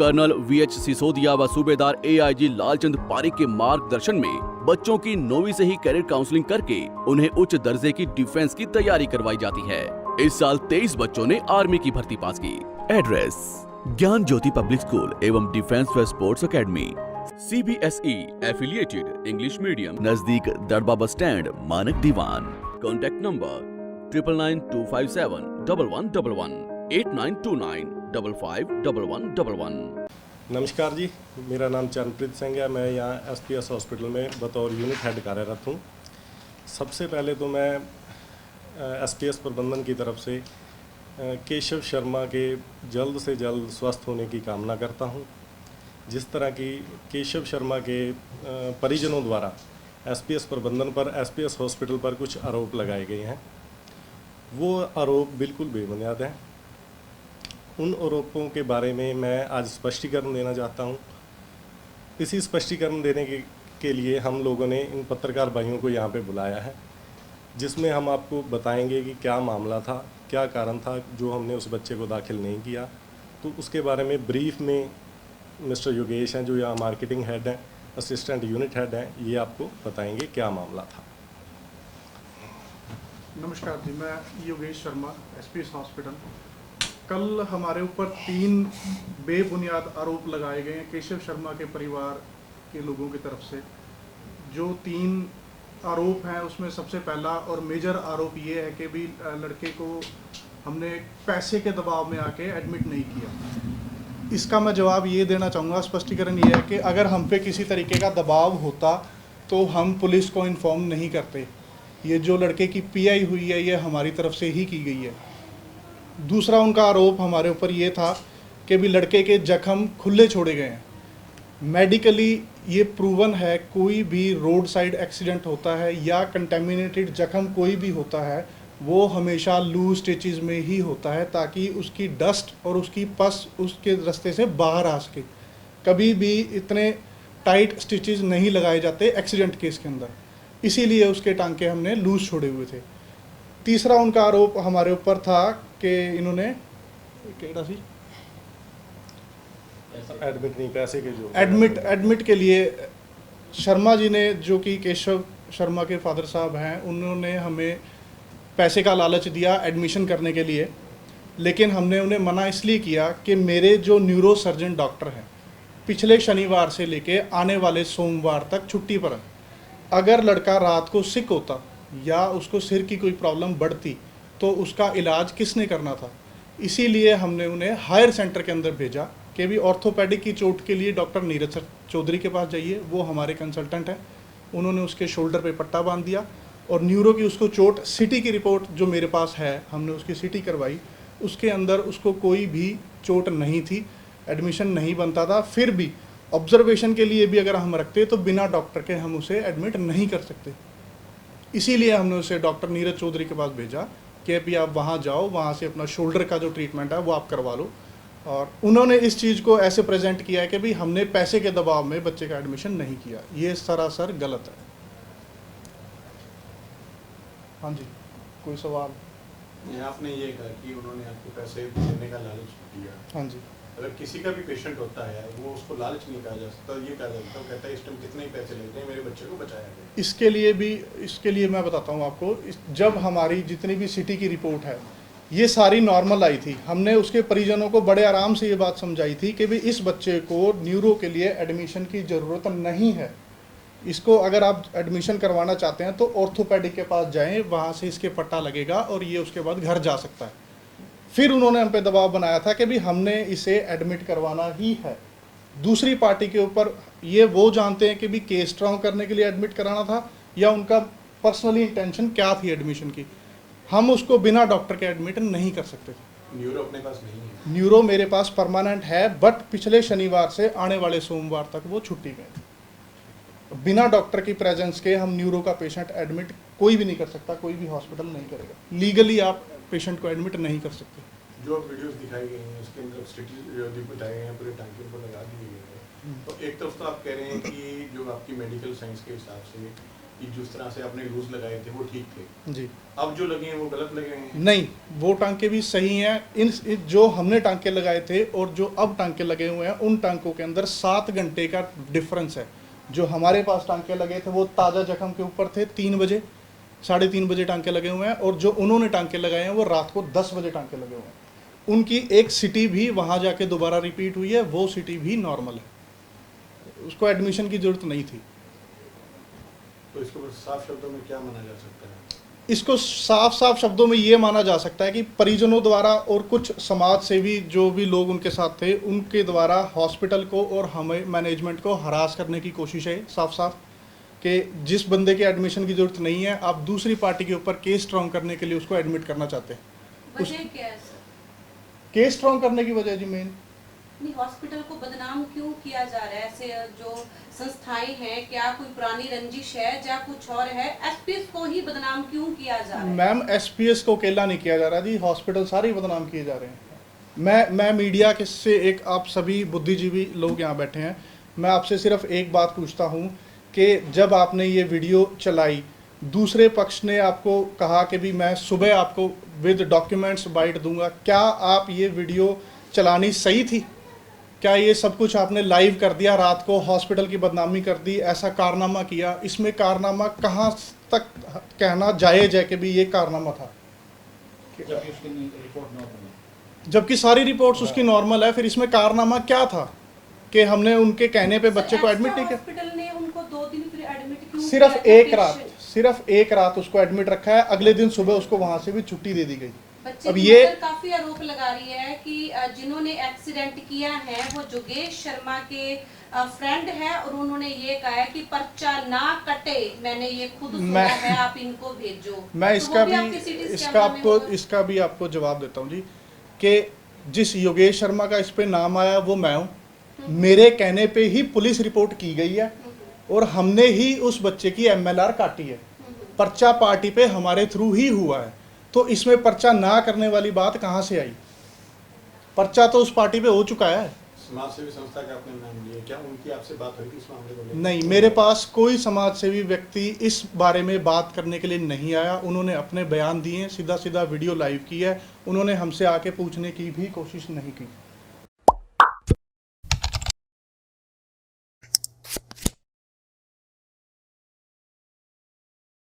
Colonel VH Sisodia व सूबेदार AIG Lalchand Pareek के मार्गदर्शन में बच्चों की 9वीं से ही कैरियर काउंसलिंग करके उन्हें उच्च दर्जे की डिफेंस की तैयारी करवाई जाती है। इस साल 23 बच्चों ने आर्मी की भर्ती पास की। एड्रेस ज्ञान ज्योति पब्लिक स्कूल एवं डिफेंस व sports academy, CBSE affiliated English medium, नजदीक दरबा बस स्टैंड, मानक दीवान। Contact number 9992571111 8929551111। नमस्कार जी, मेरा नाम चरणप्रीत सिंह है। मैं यहाँ SPS हॉस्पिटल में बतौर यूनिट हेड कार्यरत हूँ। सबसे पहले तो मैं SPS प्रबंधन की तरफ से केशव शर्मा के जल्द से जल्द स्वस्थ होने की कामना करता हूँ। जिस तरह की केशव शर्मा के परिजनों द्वारा SPS प्रबंधन पर, SPS हॉस्पिटल पर कुछ आरोप लगाए गए हैं, वो आरोप बिल्कुल बेबुनियाद हैं। उन आरोपों के बारे में मैं आज स्पष्टीकरण देना चाहता हूँ। इसी स्पष्टीकरण देने के लिए हम लोगों ने इन पत्रकार भाइयों को यहाँ पे बुलाया है, जिसमें हम आपको बताएंगे कि क्या मामला था, क्या कारण था जो हमने उस बच्चे को दाखिल नहीं किया। तो उसके बारे में ब्रीफ में मिस्टर योगेश हैं, जो यहाँ मार्केटिंग हेड हैं, असिस्टेंट यूनिट हेड हैं, ये आपको बताएंगे क्या मामला था। नमस्कार जी, मैं योगेश शर्मा, SPS हॉस्पिटल। कल हमारे ऊपर 3 बेबुनियाद आरोप लगाए गए हैं केशव शर्मा के परिवार के लोगों की तरफ से। जो 3 आरोप हैं उसमें सबसे पहला और मेजर आरोप ये है कि भी लड़के को हमने पैसे के दबाव में आके एडमिट नहीं किया। इसका मैं जवाब ये देना चाहूँगा, स्पष्टीकरण ये है कि अगर हम पे किसी तरीके का दबाव होता तो हम पुलिस को इन्फॉर्म नहीं करते। ये जो लड़के की PI हुई है ये हमारी तरफ से ही की गई है। दूसरा उनका आरोप हमारे ऊपर ये था कि भी लड़के के जख्म खुले छोड़े गए हैं। मेडिकली ये प्रूवन है, कोई भी रोड साइड एक्सीडेंट होता है या कंटेमिनेटेड जख्म कोई भी होता है, वो हमेशा लूज स्टिचेस में ही होता है, ताकि उसकी डस्ट और उसकी पस उसके रास्ते से बाहर आ सके। कभी भी इतने टाइट स्टिचेस नहीं लगाए जाते एक्सीडेंट केस के अंदर, इसीलिए उसके टांके हमने लूज छोड़े हुए थे। तीसरा उनका आरोप हमारे ऊपर था कि इन्होंने एडमिट नहीं, पैसे के जो एडमिट के लिए शर्मा जी ने, जो कि केशव शर्मा के फादर साहब हैं, उन्होंने हमें पैसे का लालच दिया एडमिशन करने के लिए। लेकिन हमने उन्हें मना इसलिए किया कि मेरे जो न्यूरो सर्जन डॉक्टर हैं पिछले शनिवार से लेके आने वाले सोमवार तक छुट्टी पर हैं। अगर लड़का रात को सिक होता या उसको सिर की कोई प्रॉब्लम बढ़ती तो उसका इलाज किसने करना था। इसीलिए हमने उन्हें हायर सेंटर के अंदर भेजा कि भी ऑर्थोपेडिक की चोट के लिए डॉक्टर नीरज चौधरी के पास जाइए, वो हमारे कंसल्टेंट हैं। उन्होंने उसके शोल्डर पे पट्टा बांध दिया और न्यूरो की उसको चोट, CT की रिपोर्ट जो मेरे पास है, हमने उसकी CT करवाई, उसके अंदर उसको कोई भी चोट नहीं थी, एडमिशन नहीं बनता था। फिर भी ऑब्जर्वेशन के लिए भी अगर हम रखते तो बिना डॉक्टर के हम उसे एडमिट नहीं कर सकते। इसीलिए हमने उसे डॉक्टर नीरज चौधरी के पास भेजा कि अभी आप वहाँ जाओ, वहाँ से अपना शोल्डर का जो ट्रीटमेंट है वो आप करवा लो। और उन्होंने इस चीज़ को ऐसे प्रेजेंट किया है कि भाई हमने पैसे के दबाव में बच्चे का एडमिशन नहीं किया। ये सरासर गलत है। हाँ जी, कोई सवाल? आपने ये कहा कि उन्होंने आपको पैसे देने का लालच दिया। हाँ जी। अगर किसी का भी पेशेंट होता है, वो उसको लालच नहीं कहा जा सकता, ये कहा जाता है, कहता है इस टाइम कितने ही पैसे लेते हैं, मेरे बच्चे को बचाया जाए। इसके लिए मैं बताता हूँ आपको। जब हमारी जितनी भी CT की रिपोर्ट है ये सारी नॉर्मल आई थी, हमने उसके परिजनों को बड़े आराम से ये बात समझाई थी कि भी इस बच्चे को न्यूरो के लिए एडमिशन की ज़रूरत नहीं है। इसको अगर आप एडमिशन करवाना चाहते हैं तो ऑर्थोपेडिक के पास जाएं, वहाँ से इसके पट्टा लगेगा और ये उसके बाद घर जा सकता है। फिर उन्होंने हम पे दबाव बनाया था कि भी हमने इसे एडमिट करवाना ही है। दूसरी पार्टी के ऊपर ये वो जानते हैं कि भी केस स्ट्रॉन्ग करने के लिए एडमिट कराना था या उनका पर्सनली इंटेंशन क्या थी एडमिशन की। हम उसको बिना डॉक्टर के एडमिट नहीं कर सकते। न्यूरो अपने पास नहीं है? न्यूरो मेरे पास परमानेंट है, बट पिछले शनिवार से आने वाले सोमवार तक वो छुट्टी में। बिना डॉक्टर की प्रेजेंस के हम न्यूरो का पेशेंट एडमिट कोई भी नहीं कर सकता, कोई भी हॉस्पिटल नहीं करेगा। लीगली आप पेशेंट को एडमिट नहीं कर सकते। जो वीडियोस दिखाई गई हैं उसके अंदर स्टिचेस बताए गए हैं, पूरे टांके पर लगा दिए गए हैं। तो एक तरफ तो आप कह रहे हैं कि जो आपकी मेडिकल साइंस के हिसाब से कि जिस तरह से आपने लूज लगाए थे वो ठीक थे, जी अब जो लगे हैं वो गलत लगे हैं? नहीं, वो टांके भी सही हैं। इन जो हमने टांके लगाए थे और जो अब टांके लगे हुए हैं, उन टांकों के अंदर 7 घंटे का डिफरेंस है। जो हमारे पास टांके लगे थे वो ताज़ा जख्म के ऊपर थे, 3 बजे 3:30 बजे टांके लगे हुए हैं, और जो उन्होंने टांके लगाए हैं वो रात को 10 बजे टांके लगे हुए हैं। उनकी एक सिटी भी वहाँ जाके दोबारा रिपीट हुई है, वो सिटी भी नॉर्मल है, उसको एडमिशन की ज़रूरत नहीं थी। तो इसको साफ शब्दों में क्या माना जा सकता है? इसको साफ साफ शब्दों में ये माना जा सकता है कि परिजनों द्वारा और कुछ समाज सेवी जो भी लोग उनके साथ थे, उनके द्वारा हॉस्पिटल को और हमें मैनेजमेंट को हरास करने की कोशिश है साफ साफ, कि जिस बंदे के एडमिशन की ज़रूरत नहीं है, आप दूसरी पार्टी के ऊपर केस स्ट्रॉन्ग करने के लिए उसको एडमिट करना चाहते हैं। वजह क्या है सर? केस स्ट्रॉन्ग करने की वजह जी मेन, नहीं, हॉस्पिटल को बदनाम क्यों किया जा रहा है? ऐसे जो संस्थाएं हैं, क्या कोई पुरानी रंजिश है या कुछ और है? एसपीएस को ही बदनाम क्यों किया जा रहा है? मैम एसपीएस को अकेला नहीं किया जा रहा जी, हॉस्पिटल सारे ही बदनाम किए जा रहे हैं। मैं मीडिया के से एक, आप सभी बुद्धिजीवी लोग यहाँ बैठे हैं, मैं आपसे सिर्फ एक बात पूछता हूँ कि जब आपने ये वीडियो चलाई, दूसरे पक्ष ने आपको कहा कि भी मैं सुबह आपको विद डॉक्यूमेंट्स बाइट दूंगा, क्या आप ये वीडियो चलानी सही थी? क्या ये सब कुछ आपने लाइव कर दिया, रात को हॉस्पिटल की बदनामी कर दी, ऐसा कारनामा किया? इसमें कारनामा कहाँ तक कहना जायज़ है कि भी ये कारनामा था, जबकि सारी रिपोर्ट्स उसकी नॉर्मल है? फिर इसमें कारनामा क्या था कि हमने उनके कहने पे बच्चे को एडमिट नहीं किया? हॉस्पिटल ने उनको 2 दिन फिर एडमिट क्यों सिर्फ किया? एक रात उसको एडमिट रखा है, अगले दिन सुबह उसको वहाँ से भी छुट्टी दे दी गई। बच्चे अब की ये मदर काफी आरोप लगा रही है कि जिन्होंने एक्सीडेंट किया है वो योगेश शर्मा के फ्रेंड है, और उन्होंने ये कहा है कि पर्चा ना कटे, मैंने ये खुद सुना है, आप इनको भेजो। मैं तो वो इसका आपके CT भी स्कैन में होगा। इसका भी आपको जवाब देता हूँ जी, कि जिस योगेश शर्मा का इस पे नाम आया वो मैं हूँ, मेरे कहने पे ही पुलिस रिपोर्ट की गई है, और हमने ही उस बच्चे की MLR काटी है। पर्चा पार्टी पे हमारे थ्रू ही हुआ है, तो इसमें पर्चा ना करने वाली बात कहाँ से आई? पर्चा तो उस पार्टी पे हो चुका है। समाज सेवी संस्था का आपने नाम लिया, क्या उनकी आपसे बात हुई थी इस मामले को लेकर? नहीं, मेरे पास कोई समाज सेवी व्यक्ति इस बारे में बात करने के लिए नहीं आया। उन्होंने अपने बयान दिए, सीधा सीधा वीडियो लाइव की है, उन्होंने हमसे आके पूछने की भी कोशिश नहीं की।